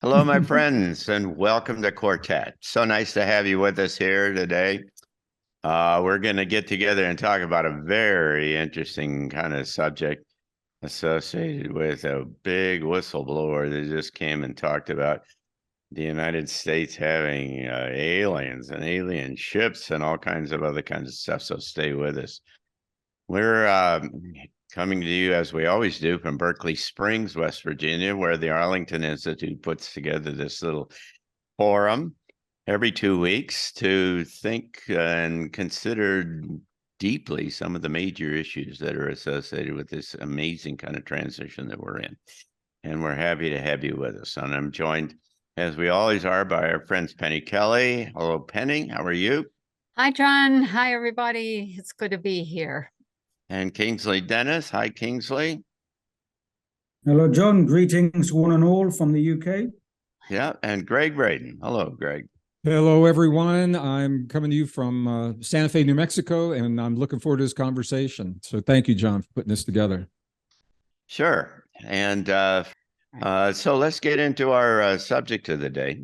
Hello, my friends, and welcome to Quartet. So nice to have you with us here today. We're going to get together and talk about a very interesting kind of subject associated with a big whistleblower that just came and talked about the United States having aliens and alien ships and all kinds of other kinds of stuff. So stay with us. We're coming to you, as we always do, from Berkeley Springs, West Virginia, where the Arlington Institute puts together this little forum every 2 weeks to think and consider deeply some of the major issues that are associated with this amazing kind of transition that we're in. And we're happy to have you with us. And I'm joined, as we always are, by our friends Penny Kelly. Hello, Penny. How are you? Hi, John. Hi, everybody. It's good to be here. And Kingsley Dennis. Hi, Kingsley. Hello, John. Greetings, one and all from the UK. Yeah, and Gregg Braden. Hello, Greg. Hello, everyone. I'm coming to you from Santa Fe, New Mexico, and I'm looking forward to this conversation. So thank you, John, for putting this together. Sure. And so let's get into our subject of the day.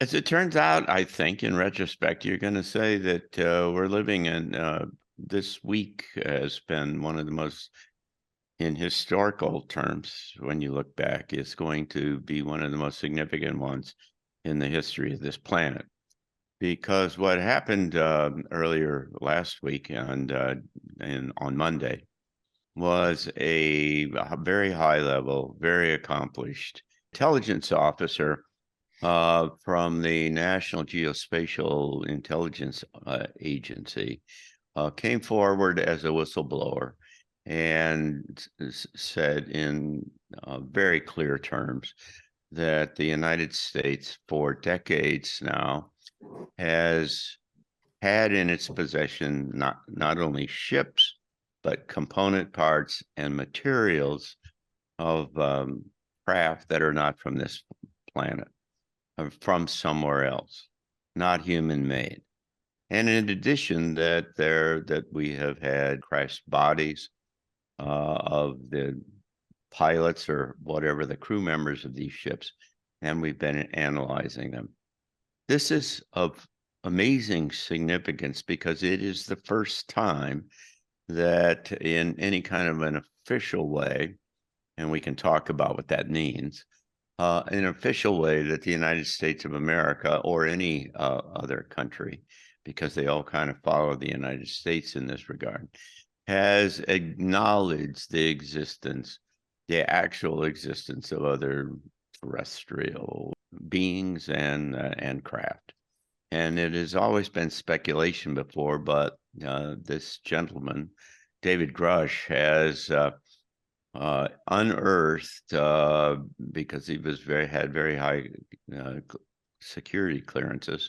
As it turns out, I think in retrospect, you're going to say that we're living in this week has been one of the most, in historical terms, when you look back, is going to be one of the most significant ones in the history of this planet. Because what happened earlier last week and on Monday was a very high level, very accomplished intelligence officer from the National Geospatial Intelligence Agency came forward as a whistleblower and said in very clear terms that the United States for decades now has had in its possession not only ships, but component parts and materials of craft that are not from this planet, from somewhere else, not human made. And in addition, that we have had crashed bodies of the pilots or whatever, the crew members of these ships, and we've been analyzing them. This is of amazing significance because it is the first time that in any kind of an official way, and we can talk about what that means, an official way that the United States of America or any other country, because they all kind of follow the United States in this regard, has acknowledged the actual existence of other terrestrial beings and craft. And it has always been speculation before, but this gentleman, David Grush, has unearthed, because he was had very high security clearances,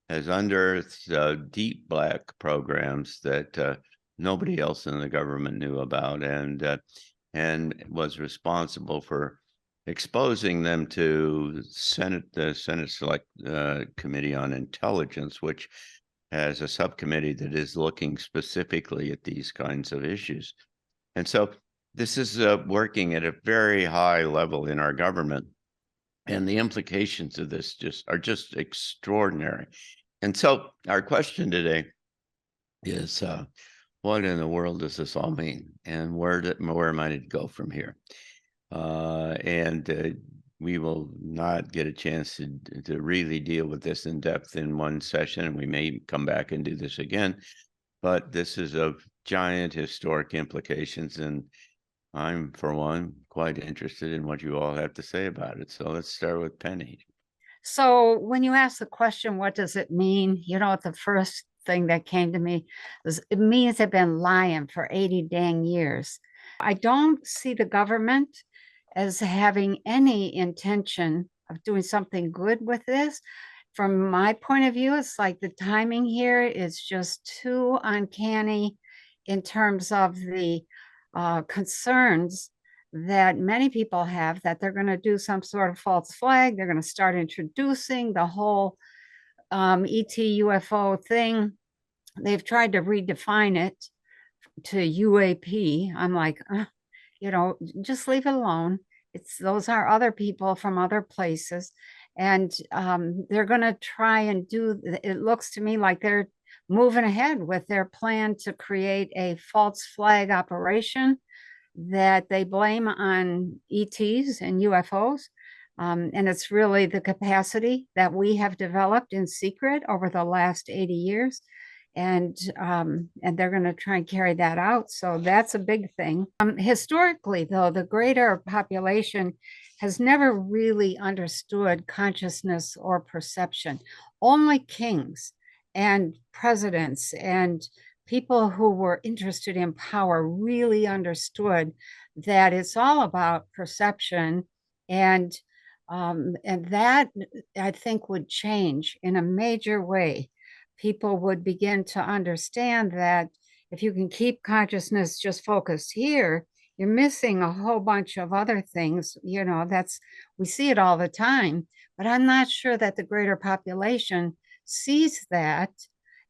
has unearthed deep black programs that nobody else in the government knew about, and was responsible for exposing them to the Senate Select Committee on Intelligence, which has a subcommittee that is looking specifically at these kinds of issues. And so this is working at a very high level in our government, and the implications of this are just extraordinary. And so our question today is, what in the world does this all mean, and where am I to go from here? And we will not get a chance to really deal with this in depth in one session, and we may come back and do this again. But this is of giant historic implications, and I'm, for one, quite interested in what you all have to say about it. So let's start with Penny. So when you ask the question, what does it mean? The first thing that came to me was it means they've been lying for 80 dang years. I don't see the government as having any intention of doing something good with this. From my point of view, it's like the timing here is just too uncanny in terms of the concerns that many people have that they're going to do some sort of false flag. They're going to start introducing the whole ET UFO thing. They've tried to redefine it to UAP. I'm like, just leave it alone. those are other people from other places, and they're going to try and do. It looks to me like they're moving ahead with their plan to create a false flag operation that they blame on ETs and UFOs. And it's really the capacity that we have developed in secret over the last 80 years. And they're going to try and carry that out. So that's a big thing. Historically, though, the greater population has never really understood consciousness or perception. Only kings and presidents and people who were interested in power really understood that it's all about perception, and that, I think, would change in a major way. People would begin to understand that if you can keep consciousness just focused here, you're missing a whole bunch of other things. We see it all the time, but I'm not sure that the greater population sees that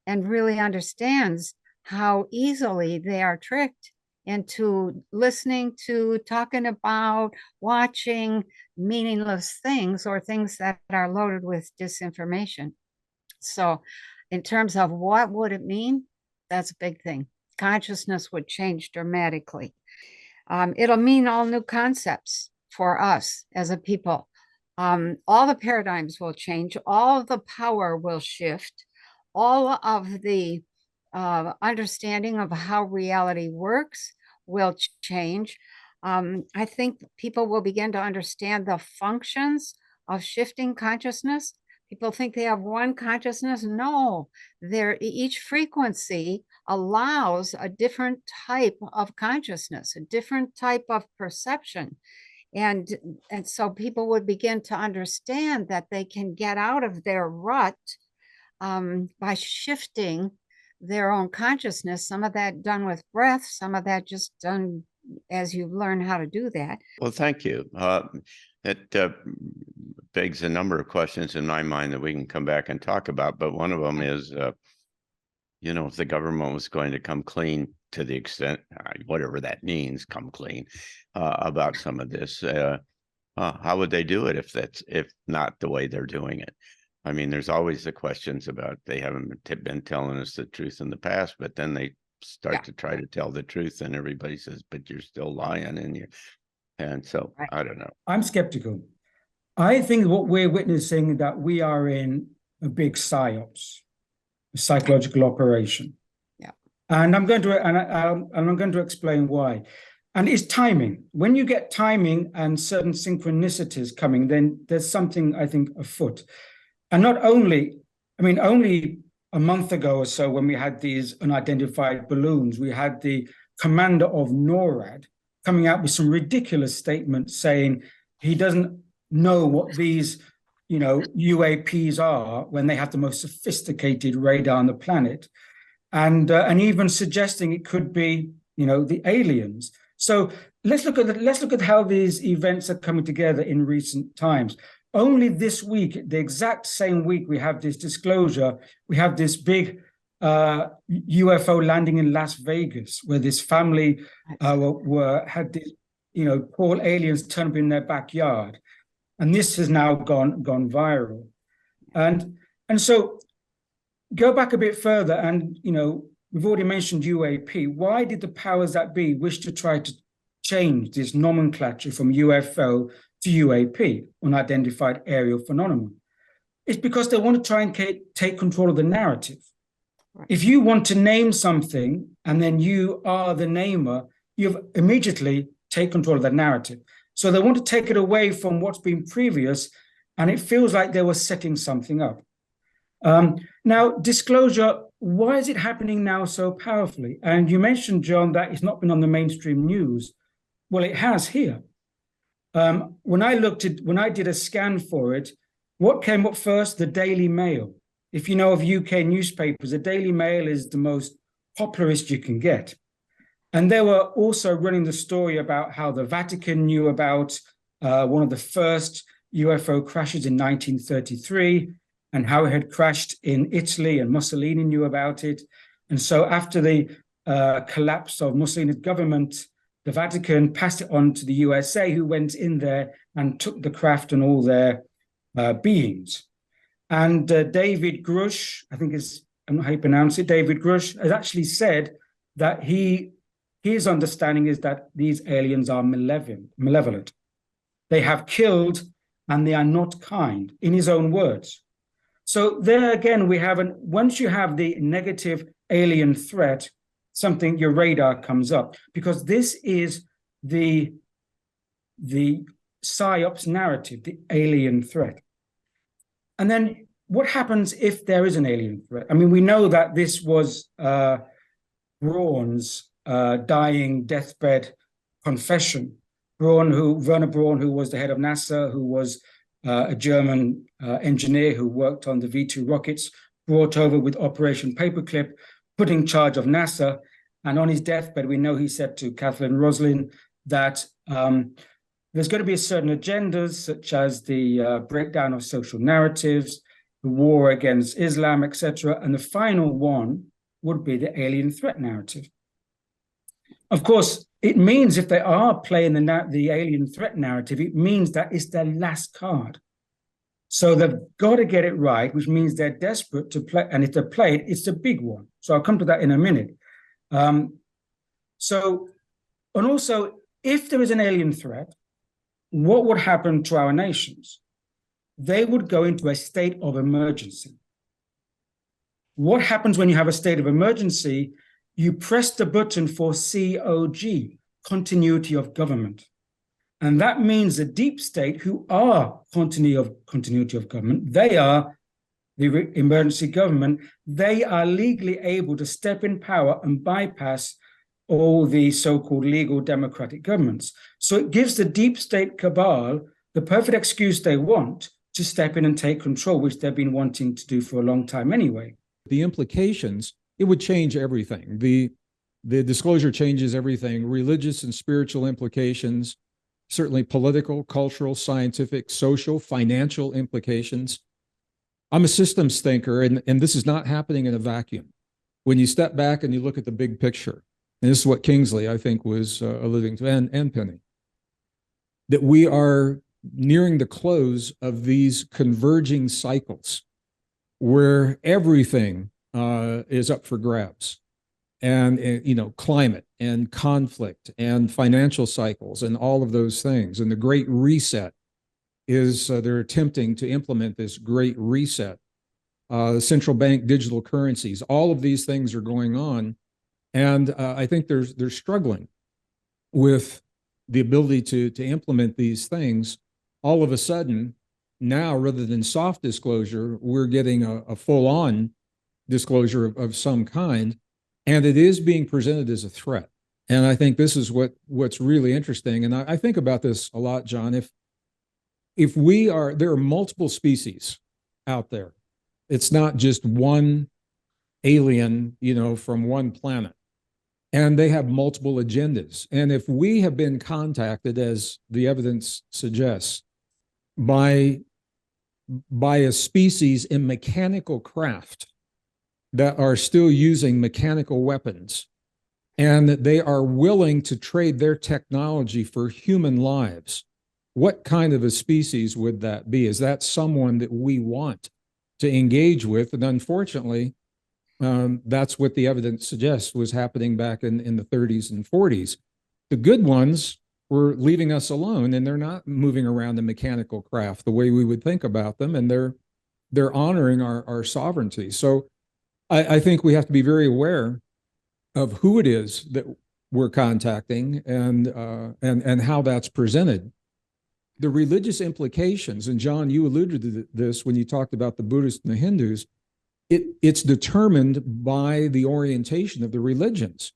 and really understands how easily they are tricked into listening to, talking about, watching meaningless things, or things that are loaded with disinformation. So in terms of what would it mean, that's a big thing. Consciousness would change dramatically. It'll mean all new concepts for us as a people. All the paradigms will change. All of the power will shift. All of the understanding of how reality works will change. I think people will begin to understand the functions of shifting consciousness. People think they have one consciousness. No, each frequency allows a different type of consciousness, a different type of perception. And so people would begin to understand that they can get out of their rut by shifting their own consciousness. Some of that done with breath, some of that just done as you learn how to do that. Well, thank you. It begs a number of questions in my mind that we can come back and talk about. But one of them is, if the government was going to come clean, to the extent, whatever that means, come clean about some of this, how would they do it if not the way they're doing it? I mean, there's always the questions about they haven't been telling us the truth in the past, but then they start to try to tell the truth, and everybody says, "But you're still lying," and so I don't know. I'm skeptical. I think what we're witnessing is that we are in a big psyops, a psychological operation. Yeah, and I'm going to explain why. And it's timing. When you get timing and certain synchronicities coming, then there's something, I think, afoot. And not only, only a month ago or so, when we had these unidentified balloons, we had the commander of NORAD coming out with some ridiculous statements saying he doesn't know what these, UAPs are when they have the most sophisticated radar on the planet, and even suggesting it could be, the aliens. So let's look at how these events are coming together in recent times. Only this week, the exact same week, we have this disclosure. We have this big UFO landing in Las Vegas, where this family had these, poor aliens turn up in their backyard, and this has now gone viral. And so, go back a bit further, and we've already mentioned UAP. Why did the powers that be wish to try to change this nomenclature from UFO to UAP, unidentified aerial phenomenon? It's because they want to try and take control of the narrative. If you want to name something and then you are the namer, you've immediately take control of the narrative. So they want to take it away from what's been previous, and it feels like they were setting something up. Now, disclosure, why is it happening now so powerfully? And you mentioned, John, that it's not been on the mainstream news. Well, it has here. When I did a scan for it, what came up first? The Daily Mail. If you know of UK newspapers, the Daily Mail is the most popularist you can get. And they were also running the story about how the Vatican knew about one of the first UFO crashes in 1933, and how it had crashed in Italy, and Mussolini knew about it. And so after the collapse of Mussolini's government, the Vatican passed it on to the USA, who went in there and took the craft and all their beings. And David Grush, I think is, I don't know how you pronounce it, David Grush has actually said that his understanding is that these aliens are malevolent. They have killed and they are not kind, in his own words. So there again, we have, once you have the negative alien threat, something, your radar comes up, because this is the PSYOPs narrative, the alien threat. And then what happens if there is an alien threat? I mean, we know that this was Braun's dying deathbed confession. Werner Braun, who was the head of NASA, who was a German engineer who worked on the V2 rockets, brought over with Operation Paperclip, put in charge of NASA. And on his deathbed, we know he said to Kathleen Roslin that there's going to be certain agendas, such as the breakdown of social narratives, the war against Islam, etc. And the final one would be the alien threat narrative. Of course, it means if they are playing the alien threat narrative, it means that it's their last card. So they've got to get it right, which means they're desperate to play. And if they play it, it's a big one. So I'll come to that in a minute. And also, if there is an alien threat, what would happen to our nations? They would go into a state of emergency. What happens when you have a state of emergency? You press the button for COG, continuity of government. And that means the deep state, who are continuity of government, they are the emergency government, they are legally able to step in power and bypass all the so-called legal democratic governments. So it gives the deep state cabal the perfect excuse they want to step in and take control, which they've been wanting to do for a long time anyway. The implications, it would change everything. The disclosure changes everything, religious and spiritual implications, certainly political, cultural, scientific, social, financial implications. I'm a systems thinker, and this is not happening in a vacuum. When you step back and you look at the big picture, and this is what Kingsley, I think, was alluding to, and Penny, that we are nearing the close of these converging cycles where everything is up for grabs. And climate and conflict and financial cycles and all of those things. And the Great Reset is, they're attempting to implement this Great Reset. The central bank digital currencies, all of these things are going on. And I think they're struggling with the ability to implement these things. All of a sudden, now, rather than soft disclosure, we're getting a full-on disclosure of some kind. And it is being presented as a threat. And I think this is what's really interesting. And I think about this a lot, John. If there are multiple species out there. It's not just one alien, from one planet. And they have multiple agendas. And if we have been contacted, as the evidence suggests, by a species in mechanical craft that are still using mechanical weapons, and that they are willing to trade their technology for human lives, what kind of a species would that be? Is that someone that we want to engage with? And unfortunately, that's what the evidence suggests was happening back in the 30s and 40s. The good ones were leaving us alone, and they're not moving around in mechanical craft the way we would think about them, and they're honoring our sovereignty. So I think we have to be very aware of who it is that we're contacting and how that's presented. The religious implications, and John, you alluded to this when you talked about the Buddhists and the Hindus, it's determined by the orientation of the religions.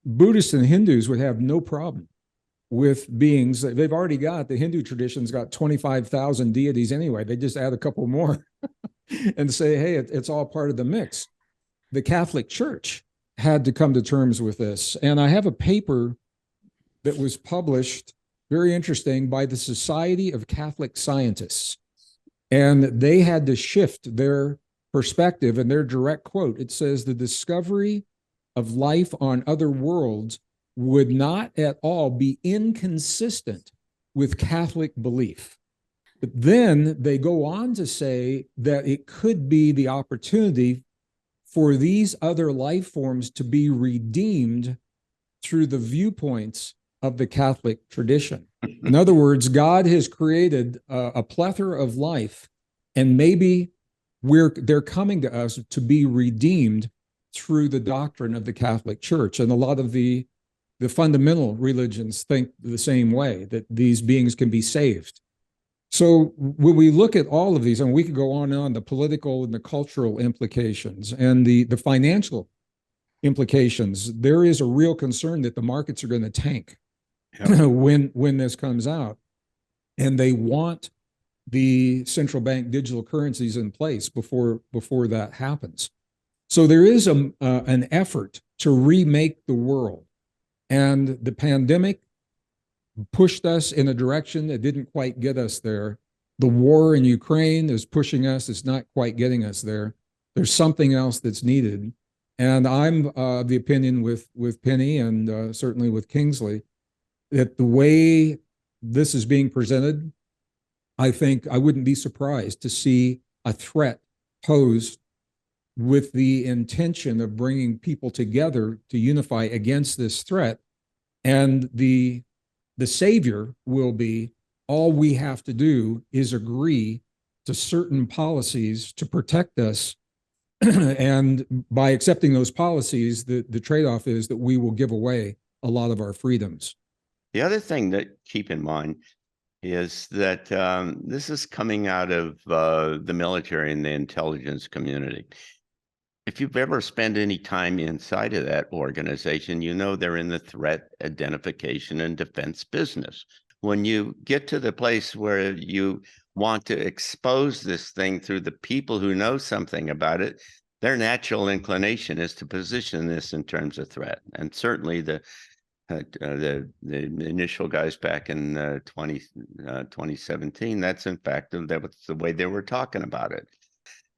Buddhists and Hindus would have no problem with beings. They've already got, the Hindu tradition's got 25,000 deities anyway. They just add a couple more and say, hey, it's all part of the mix. The Catholic Church had to come to terms with this. And I have a paper that was published, very interesting, by the Society of Catholic Scientists. And they had to shift their perspective, and their direct quote, it says, the discovery of life on other worlds would not at all be inconsistent with Catholic belief. But then they go on to say that it could be the opportunity for these other life forms to be redeemed through the viewpoints of the Catholic tradition. In other words, God has created a plethora of life, and maybe they're coming to us to be redeemed through the doctrine of the Catholic Church. And a lot of the fundamental religions think the same way, that these beings can be saved. So when we look at all of these, and we could go on and on, the political and the cultural implications and the financial implications, there is a real concern that the markets are going to tank when this comes out. And they want the central bank digital currencies in place before that happens. So there is an effort to remake the world. And the pandemic pushed us in a direction that didn't quite get us there. The war in Ukraine is pushing us. It's not quite getting us there. There's something else that's needed. And I'm of the opinion with Penny and certainly with Kingsley that the way this is being presented, I think I wouldn't be surprised to see a threat posed with the intention of bringing people together to unify against this threat. And the savior will be, all we have to do is agree to certain policies to protect us. And by accepting those policies, the trade-off is that we will give away a lot of our freedoms. The other thing that keep in mind is that this is coming out of the military and the intelligence community. If you've ever spent any time inside of that organization, you know they're in the threat identification and defense business. When you get to the place where you want to expose this thing through the people who know something about it, their natural inclination is to position this in terms of threat. And certainly the initial guys back in 2017, that's in fact, that was the way they were talking about it.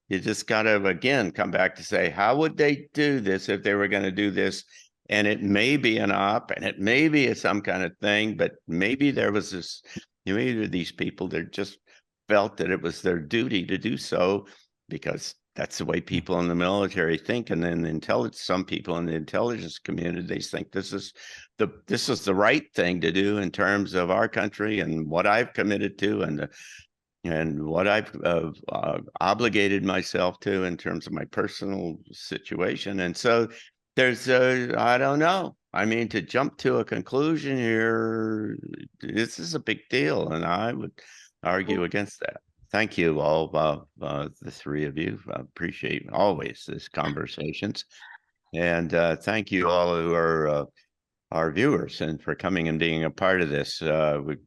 You just got to, again, come back to say, how would they do this if they were going to do this? And it may be an op, and it may be some kind of thing, but maybe there was this, maybe these people that just felt that it was their duty to do so because that's the way people in the military think. And then some people in the intelligence community, they think this is the right thing to do in terms of our country and what I've committed to and what I've obligated myself to in terms of my personal situation. And so there's I don't know. I mean, to jump to a conclusion here, this is a big deal, and I would argue against that. Thank you all, the three of you. I appreciate always these conversations. And thank you all who are our viewers and for coming and being a part of this. We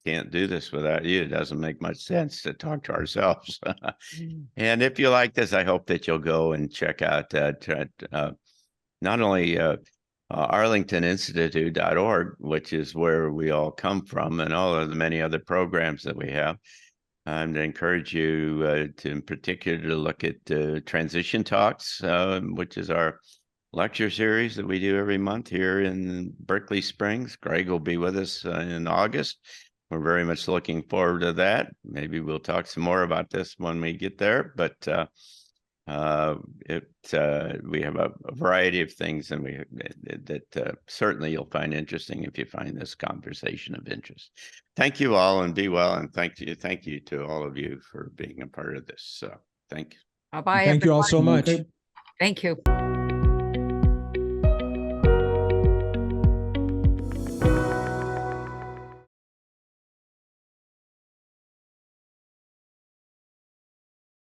can't do this without you. It doesn't make much sense to talk to ourselves. And if you like this, I hope that you'll go and check out not only arlingtoninstitute.org, which is where we all come from, and all of the many other programs that we have. And I encourage you to, in particular, to look at Transition Talks, which is our lecture series that we do every month here in Berkeley Springs. Gregg will be with us in August. We're very much looking forward to that. Maybe we'll talk some more about this when we get there, but we have a variety of things and that certainly you'll find interesting if you find this conversation of interest. Thank you all and be well. And thank you to all of you for being a part of this. Thank you. Bye-bye. Thank you all so much. Thank you.